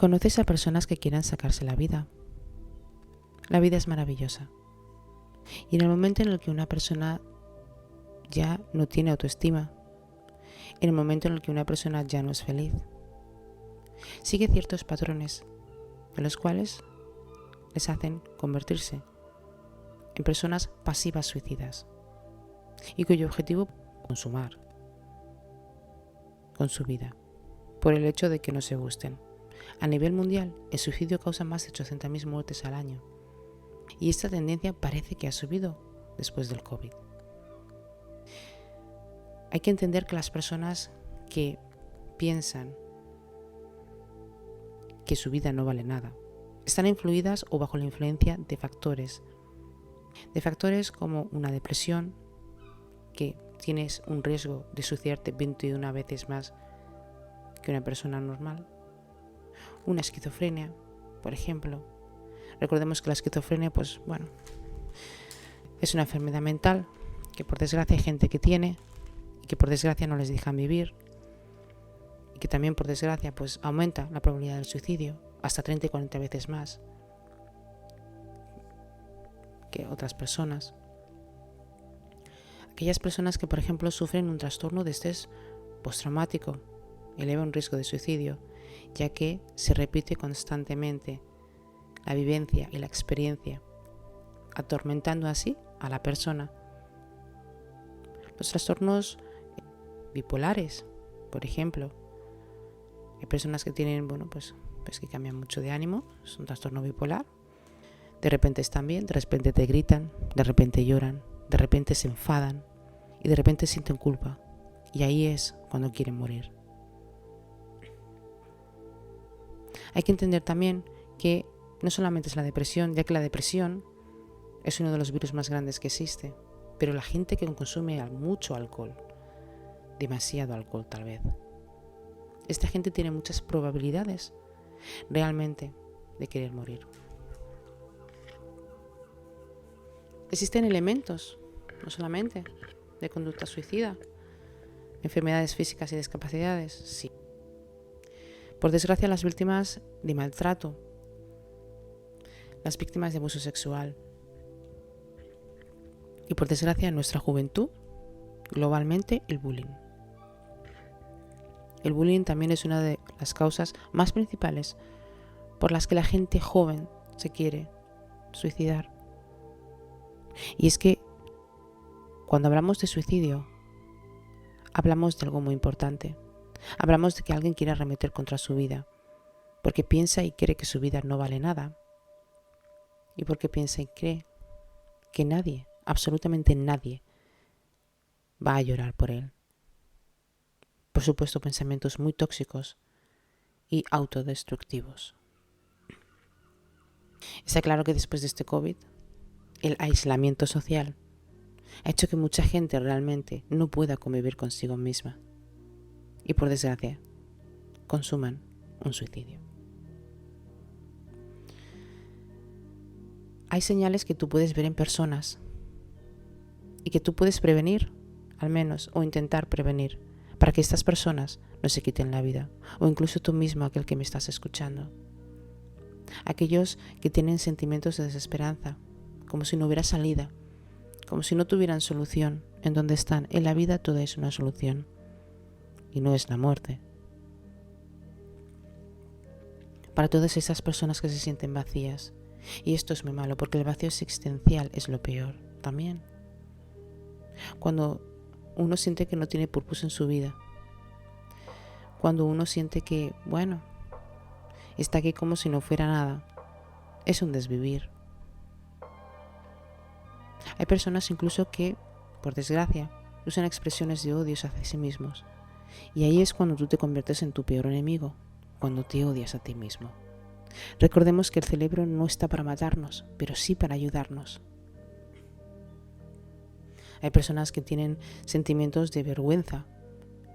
¿Conoces a personas que quieran sacarse la vida? La vida es maravillosa. Y en el momento en el que una persona ya no tiene autoestima, en el momento en el que una persona ya no es feliz, sigue ciertos patrones de los cuales les hacen convertirse en personas pasivas suicidas y cuyo objetivo es consumar con su vida por el hecho de que no se gusten. A nivel mundial, el suicidio causa más de 800.000 muertes al año y esta tendencia parece que ha subido después del COVID. Hay que entender que las personas que piensan que su vida no vale nada están influidas o bajo la influencia de factores como una depresión, que tienes un riesgo de suicidarte 21 veces más que una persona normal, una esquizofrenia, por ejemplo. Recordemos que la esquizofrenia, es una enfermedad mental que por desgracia hay gente que tiene y que por desgracia no les dejan vivir y que también por desgracia aumenta la probabilidad del suicidio hasta 30 y 40 veces más que otras personas. Aquellas personas que, por ejemplo, sufren un trastorno de estrés postraumático eleva un riesgo de suicidio, ya que se repite constantemente la vivencia y la experiencia, atormentando así a la persona. Los trastornos bipolares, por ejemplo, hay personas que tienen, que cambian mucho de ánimo, es un trastorno bipolar. De repente están bien, de repente te gritan, de repente lloran, de repente se enfadan y de repente sienten culpa. Y ahí es cuando quieren morir. Hay que entender también que no solamente es la depresión, ya que la depresión es uno de los virus más grandes que existe, pero la gente que consume mucho alcohol, demasiado alcohol tal vez, esta gente tiene muchas probabilidades realmente de querer morir. Existen elementos, no solamente de conducta suicida, enfermedades físicas y discapacidades, sí. Por desgracia, las víctimas de maltrato, las víctimas de abuso sexual y por desgracia en nuestra juventud, globalmente el bullying. El bullying también es una de las causas más principales por las que la gente joven se quiere suicidar. Y es que cuando hablamos de suicidio, hablamos de algo muy importante. Hablamos de que alguien quiere arremeter contra su vida, porque piensa y cree que su vida no vale nada. Y porque piensa y cree que nadie, absolutamente nadie, va a llorar por él. Por supuesto, pensamientos muy tóxicos y autodestructivos. Está claro que después de este COVID, el aislamiento social ha hecho que mucha gente realmente no pueda convivir consigo misma y por desgracia consuman un suicidio. Hay señales que tú puedes ver en personas y que tú puedes prevenir, al menos, o intentar prevenir, para que estas personas no se quiten la vida, o incluso tú mismo, aquel que me estás escuchando. Aquellos que tienen sentimientos de desesperanza, como si no hubiera salida, como si no tuvieran solución en donde están. En la vida todo es una solución y no es la muerte. Para todas esas personas que se sienten vacías, y esto es muy malo porque el vacío existencial es lo peor también. Cuando uno siente que no tiene purpose en su vida, cuando uno siente que, está aquí como si no fuera nada, es un desvivir. Hay personas incluso que, por desgracia, usan expresiones de odio hacia sí mismos. Y ahí es cuando tú te conviertes en tu peor enemigo, cuando te odias a ti mismo. Recordemos que el cerebro no está para matarnos, pero sí para ayudarnos. Hay personas que tienen sentimientos de vergüenza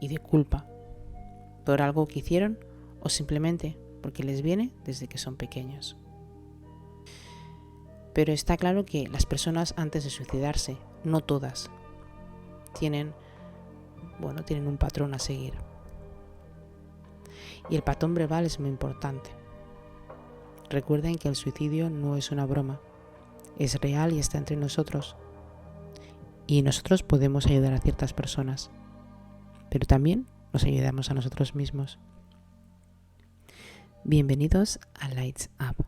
y de culpa por algo que hicieron o simplemente porque les viene desde que son pequeños. Pero está claro que las personas antes de suicidarse, no todas, tienen un patrón a seguir. Y el patrón verbal es muy importante. Recuerden que el suicidio no es una broma, es real y está entre nosotros. Y nosotros podemos ayudar a ciertas personas, pero también nos ayudamos a nosotros mismos. Bienvenidos a Lights Up.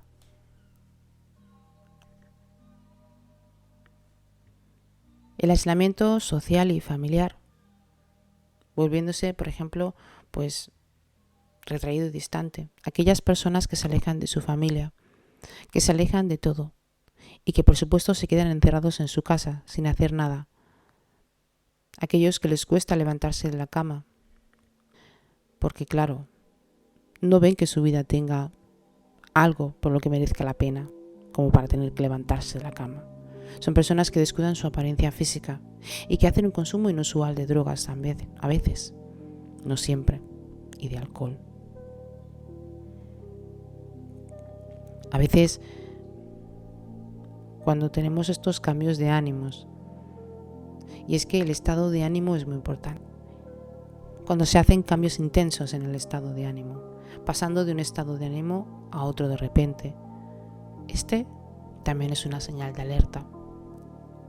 El aislamiento social y familiar, volviéndose, por ejemplo, pues retraído y distante. Aquellas personas que se alejan de su familia, que se alejan de todo y que por supuesto se quedan encerrados en su casa sin hacer nada. Aquellos que les cuesta levantarse de la cama, porque claro, no ven que su vida tenga algo por lo que merezca la pena, como para tener que levantarse de la cama. Son personas que descuidan su apariencia física y que hacen un consumo inusual de drogas también, a veces, no siempre, y de alcohol. A veces, cuando tenemos estos cambios de ánimos, y es que el estado de ánimo es muy importante. Cuando se hacen cambios intensos en el estado de ánimo, pasando de un estado de ánimo a otro de repente, este también es una señal de alerta.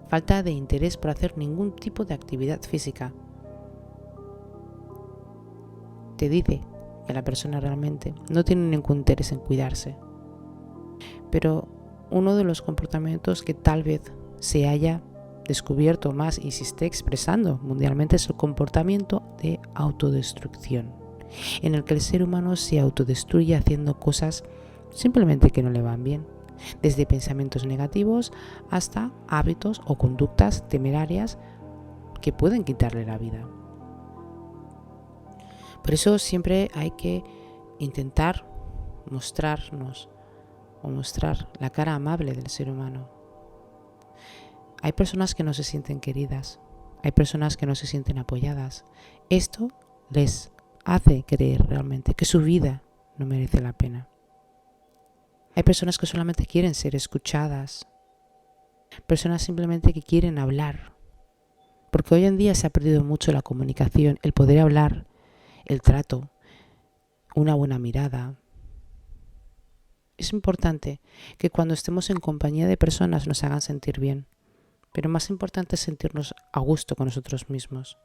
Falta de interés por hacer ningún tipo de actividad física. Te dice que la persona realmente no tiene ningún interés en cuidarse. Pero uno de los comportamientos que tal vez se haya descubierto más y se esté expresando mundialmente es el comportamiento de autodestrucción, en el que el ser humano se autodestruye haciendo cosas simplemente que no le van bien, desde pensamientos negativos hasta hábitos o conductas temerarias que pueden quitarle la vida. Por eso siempre hay que intentar mostrarnos o mostrar la cara amable del ser humano. Hay personas que no se sienten queridas, hay personas que no se sienten apoyadas. Esto les hace creer realmente que su vida no merece la pena. Hay personas que solamente quieren ser escuchadas, personas simplemente que quieren hablar, porque hoy en día se ha perdido mucho la comunicación, el poder hablar, el trato, una buena mirada. Es importante que cuando estemos en compañía de personas nos hagan sentir bien, pero más importante es sentirnos a gusto con nosotros mismos.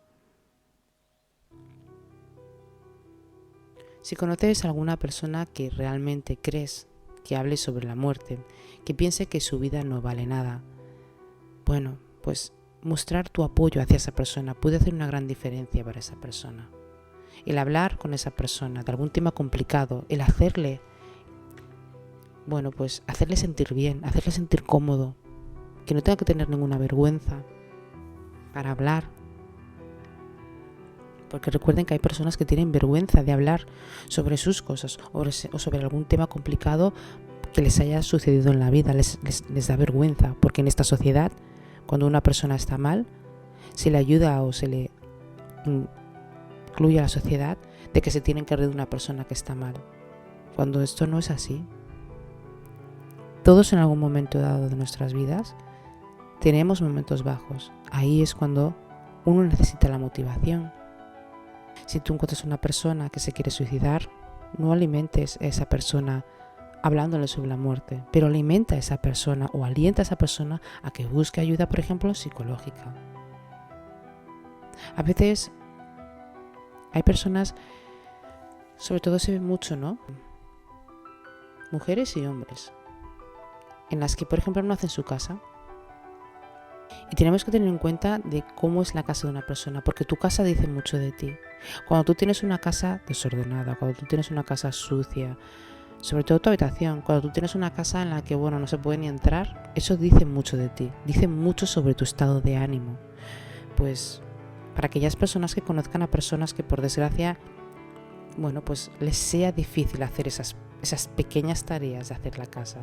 Si conoces a alguna persona que realmente crees que hable sobre la muerte, que piense que su vida no vale nada, bueno, pues mostrar tu apoyo hacia esa persona puede hacer una gran diferencia para esa persona. El hablar con esa persona de algún tema complicado, el hacerle sentir bien, hacerle sentir cómodo, que no tenga que tener ninguna vergüenza para hablar. Porque recuerden que hay personas que tienen vergüenza de hablar sobre sus cosas o sobre algún tema complicado que les haya sucedido en la vida. Les da vergüenza, porque en esta sociedad, cuando una persona está mal, se le ayuda o se le incluye a la sociedad de que se tienen que reír de una persona que está mal, cuando esto no es así. Todos en algún momento dado de nuestras vidas tenemos momentos bajos. Ahí es cuando uno necesita la motivación. Si tú encuentras una persona que se quiere suicidar, no alimentes a esa persona hablándole sobre la muerte, pero alimenta a esa persona o alienta a esa persona a que busque ayuda, por ejemplo, psicológica. A veces hay personas, sobre todo se ve mucho, ¿no? Mujeres y hombres, en las que, por ejemplo, no hacen su casa. Y tenemos que tener en cuenta de cómo es la casa de una persona, porque tu casa dice mucho de ti. Cuando tú tienes una casa desordenada, cuando tú tienes una casa sucia, sobre todo tu habitación, cuando tú tienes una casa en la que, no se puede ni entrar, eso dice mucho de ti, dice mucho sobre tu estado de ánimo. Pues para aquellas personas que conozcan a personas que por desgracia, les sea difícil hacer esas pequeñas tareas de hacer la casa,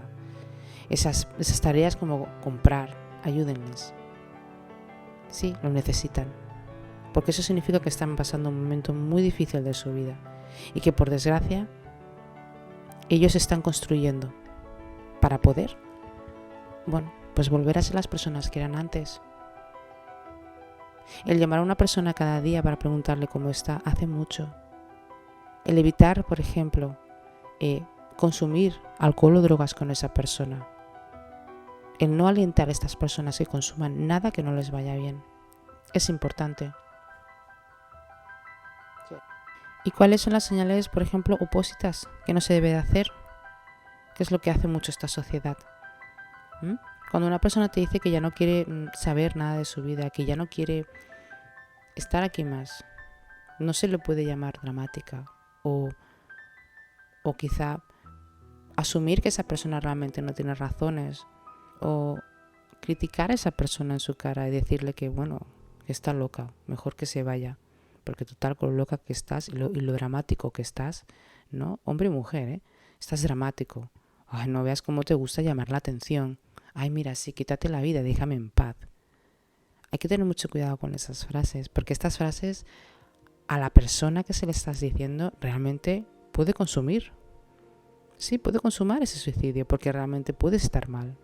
esas tareas como comprar, ayúdenles. Sí, lo necesitan, porque eso significa que están pasando un momento muy difícil de su vida y que por desgracia ellos están construyendo para poder, volver a ser las personas que eran antes. El llamar a una persona cada día para preguntarle cómo está hace mucho. El evitar, por ejemplo, consumir alcohol o drogas con esa persona. El no alentar a estas personas que consuman nada que no les vaya bien. Es importante. ¿Y cuáles son las señales, por ejemplo, opósitas que no se debe de hacer? ¿Qué es lo que hace mucho esta sociedad? Cuando una persona te dice que ya no quiere saber nada de su vida, que ya no quiere estar aquí más, no se le puede llamar dramática o quizá asumir que esa persona realmente no tiene razones o criticar a esa persona en su cara y decirle que, bueno, que está loca, mejor que se vaya, porque total, con lo loca que estás y lo dramático que estás, ¿no? Hombre y mujer, estás dramático. Ay, no veas cómo te gusta llamar la atención. Ay, mira, sí, quítate la vida, déjame en paz. Hay que tener mucho cuidado con esas frases, porque estas frases a la persona que se le estás diciendo realmente puede consumir. Sí, puede consumar ese suicidio, porque realmente puede estar mal.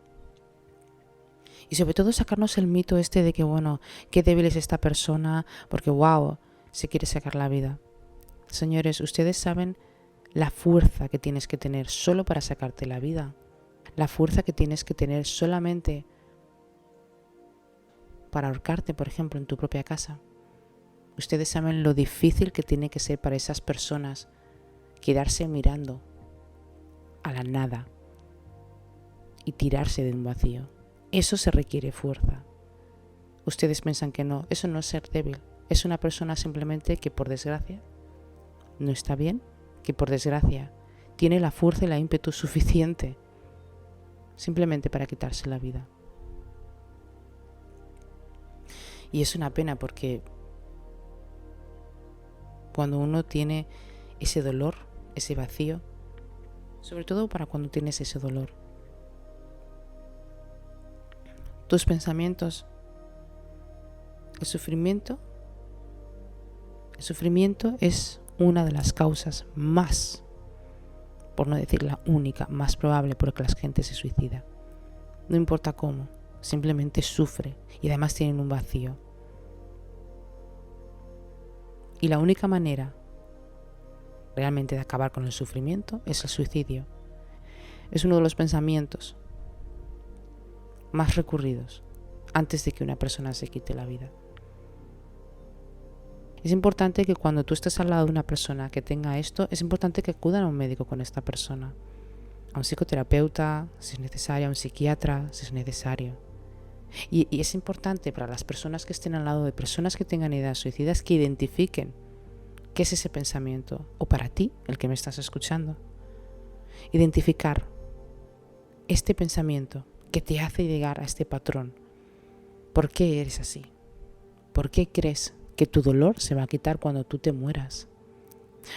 Y sobre todo sacarnos el mito este de que, bueno, qué débil es esta persona, porque wow, se quiere sacar la vida. Señores, ustedes saben la fuerza que tienes que tener solo para sacarte la vida. La fuerza que tienes que tener solamente para ahorcarte, por ejemplo, en tu propia casa. Ustedes saben lo difícil que tiene que ser para esas personas quedarse mirando a la nada y tirarse de un vacío. Eso se requiere fuerza. Ustedes piensan que no, eso no es ser débil. Es una persona simplemente que por desgracia no está bien, que por desgracia tiene la fuerza y la ímpetu suficiente simplemente para quitarse la vida. Y es una pena porque cuando uno tiene ese dolor, ese vacío, sobre todo para cuando tienes ese dolor, tus pensamientos, el sufrimiento es una de las causas más, por no decir la única, más probable por la que la gente se suicida. No importa cómo, simplemente sufre y además tienen un vacío. Y la única manera realmente de acabar con el sufrimiento es el suicidio. Es uno de los pensamientos más recurridos antes de que una persona se quite la vida. Es importante que cuando tú estés al lado de una persona que tenga esto, es importante que acudan a un médico con esta persona, a un psicoterapeuta, si es necesario, a un psiquiatra, si es necesario. Y es importante para las personas que estén al lado de personas que tengan ideas suicidas que identifiquen qué es ese pensamiento, o para ti, el que me estás escuchando, identificar este pensamiento que te hace llegar a este patrón. ¿Por qué eres así? ¿Por qué crees que tu dolor se va a quitar cuando tú te mueras?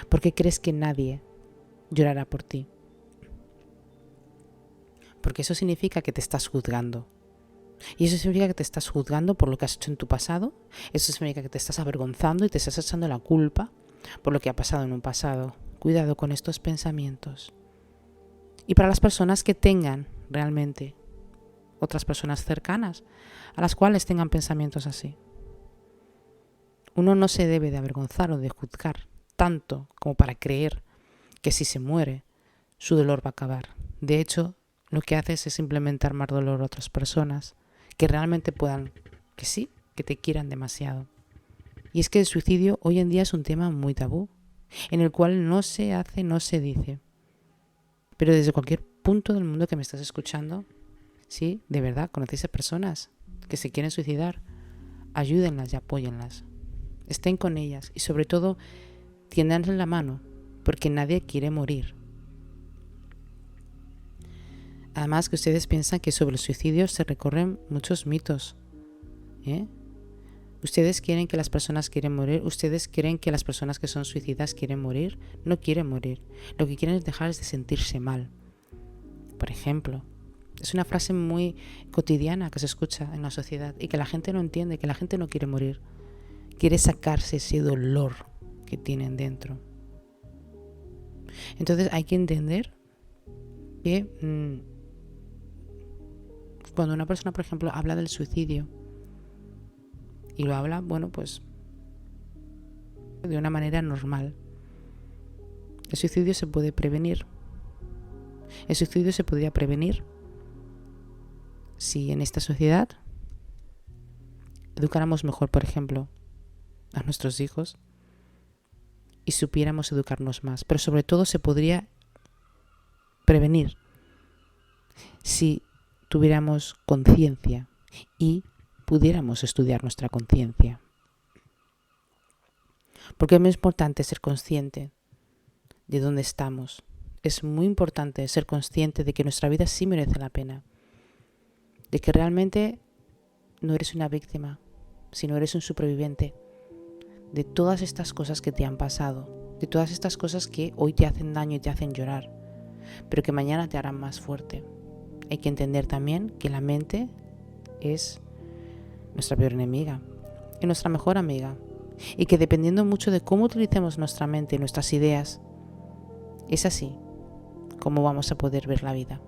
¿Por qué crees que nadie llorará por ti? Porque eso significa que te estás juzgando. Y eso significa que te estás juzgando por lo que has hecho en tu pasado. Eso significa que te estás avergonzando y te estás echando la culpa por lo que ha pasado en un pasado. Cuidado con estos pensamientos. Y para las personas que tengan realmente otras personas cercanas a las cuales tengan pensamientos así, uno no se debe de avergonzar o de juzgar tanto como para creer que si se muere su dolor va a acabar. De hecho, lo que haces es implementar más dolor a otras personas que realmente puedan, que sí, que te quieran demasiado. Y es que el suicidio hoy en día es un tema muy tabú, en el cual no se hace, no se dice. Pero desde cualquier punto del mundo que me estás escuchando, sí, de verdad, conocéis a personas que se quieren suicidar, ayúdenlas y apóyenlas. Estén con ellas y sobre todo tiéndanle la mano, porque nadie quiere morir. Además que ustedes piensan que sobre el suicidio se recorren muchos mitos. ¿Ustedes quieren que las personas quieren morir? ¿Ustedes creen que las personas que son suicidas quieren morir? No quieren morir. Lo que quieren es dejar de sentirse mal. Por ejemplo, es una frase muy cotidiana que se escucha en la sociedad y que la gente no entiende, que la gente no quiere morir. Quiere sacarse ese dolor que tienen dentro. Entonces hay que entender que cuando una persona, por ejemplo, habla del suicidio y lo habla, bueno, pues de una manera normal, el suicidio se puede prevenir. El suicidio se podría prevenir si en esta sociedad educáramos mejor, por ejemplo, a nuestros hijos y supiéramos educarnos más. Pero sobre todo se podría prevenir si tuviéramos conciencia y pudiéramos estudiar nuestra conciencia. Porque es muy importante ser consciente de dónde estamos. Es muy importante ser consciente de que nuestra vida sí merece la pena. De que realmente no eres una víctima, sino eres un superviviente de todas estas cosas que te han pasado, de todas estas cosas que hoy te hacen daño y te hacen llorar, pero que mañana te harán más fuerte. Hay que entender también que la mente es nuestra peor enemiga y nuestra mejor amiga, y que dependiendo mucho de cómo utilicemos nuestra mente y nuestras ideas, es así como vamos a poder ver la vida.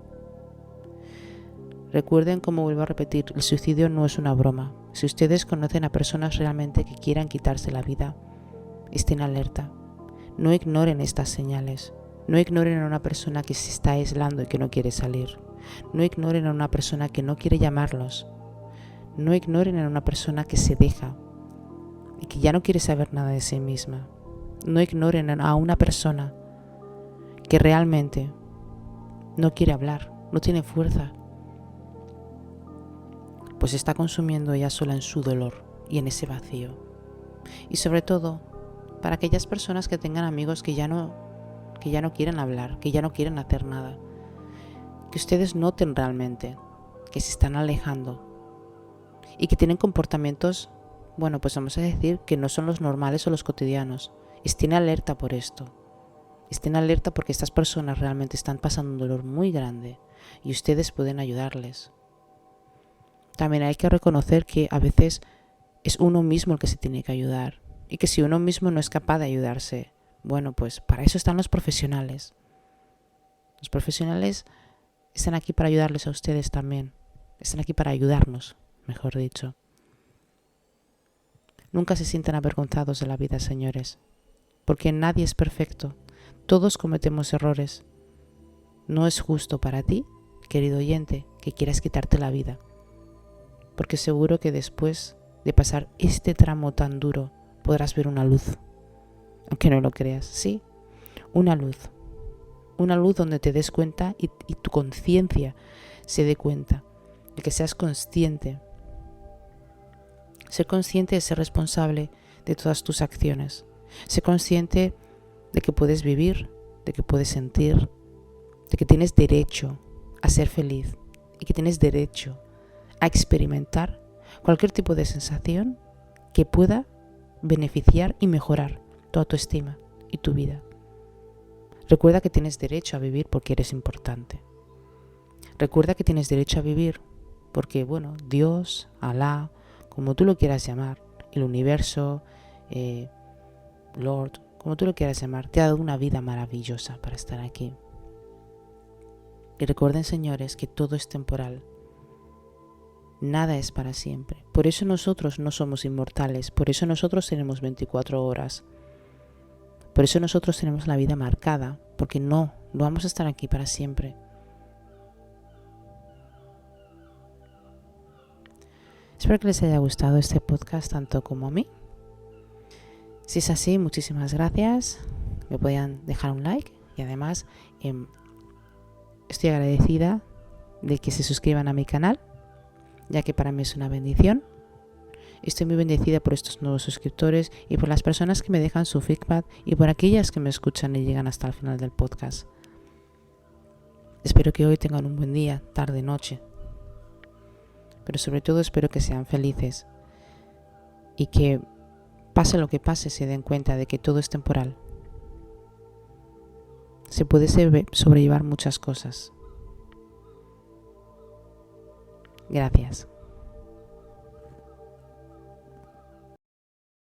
Recuerden, como vuelvo a repetir, el suicidio no es una broma. Si ustedes conocen a personas realmente que quieran quitarse la vida, estén alerta. No ignoren estas señales. No ignoren a una persona que se está aislando y que no quiere salir. No ignoren a una persona que no quiere llamarlos. No ignoren a una persona que se deja y que ya no quiere saber nada de sí misma. No ignoren a una persona que realmente no quiere hablar, no tiene fuerza, pues está consumiendo ella sola en su dolor y en ese vacío. Y sobre todo, para aquellas personas que tengan amigos que ya no quieren hablar, que ya no quieren hacer nada, que ustedes noten realmente que se están alejando y que tienen comportamientos, bueno, pues vamos a decir que no son los normales o los cotidianos. Estén alerta por esto. Estén alerta porque estas personas realmente están pasando un dolor muy grande y ustedes pueden ayudarles. También hay que reconocer que a veces es uno mismo el que se tiene que ayudar y que si uno mismo no es capaz de ayudarse, bueno, pues para eso están los profesionales. Los profesionales están aquí para ayudarles a ustedes también. Están aquí para ayudarnos, mejor dicho. Nunca se sientan avergonzados de la vida, señores, porque nadie es perfecto. Todos cometemos errores. No es justo para ti, querido oyente, que quieras quitarte la vida, porque seguro que después de pasar este tramo tan duro podrás ver una luz, aunque no lo creas, sí, una luz donde te des cuenta y tu conciencia se dé cuenta, de que seas consciente. Ser consciente es ser responsable de todas tus acciones. Ser consciente de que puedes vivir, de que puedes sentir, de que tienes derecho a ser feliz y que tienes derecho a experimentar cualquier tipo de sensación que pueda beneficiar y mejorar tu autoestima y tu vida. Recuerda que tienes derecho a vivir porque eres importante. Recuerda que tienes derecho a vivir porque, bueno, Dios, Alá, como tú lo quieras llamar, el universo, Lord, como tú lo quieras llamar, te ha dado una vida maravillosa para estar aquí. Y recuerden, señores, que todo es temporal. Nada es para siempre. Por eso nosotros no somos inmortales. Por eso nosotros tenemos 24 horas. Por eso nosotros tenemos la vida marcada. Porque no vamos a estar aquí para siempre. Espero que les haya gustado este podcast tanto como a mí. Si es así, muchísimas gracias. Me pueden dejar un like y además estoy agradecida de que se suscriban a mi canal, ya que para mí es una bendición. Estoy muy bendecida por estos nuevos suscriptores y por las personas que me dejan su feedback y por aquellas que me escuchan y llegan hasta el final del podcast. Espero que hoy tengan un buen día, tarde, noche. Pero sobre todo espero que sean felices y que pase lo que pase se den cuenta de que todo es temporal. Se puede sobrellevar muchas cosas. Gracias.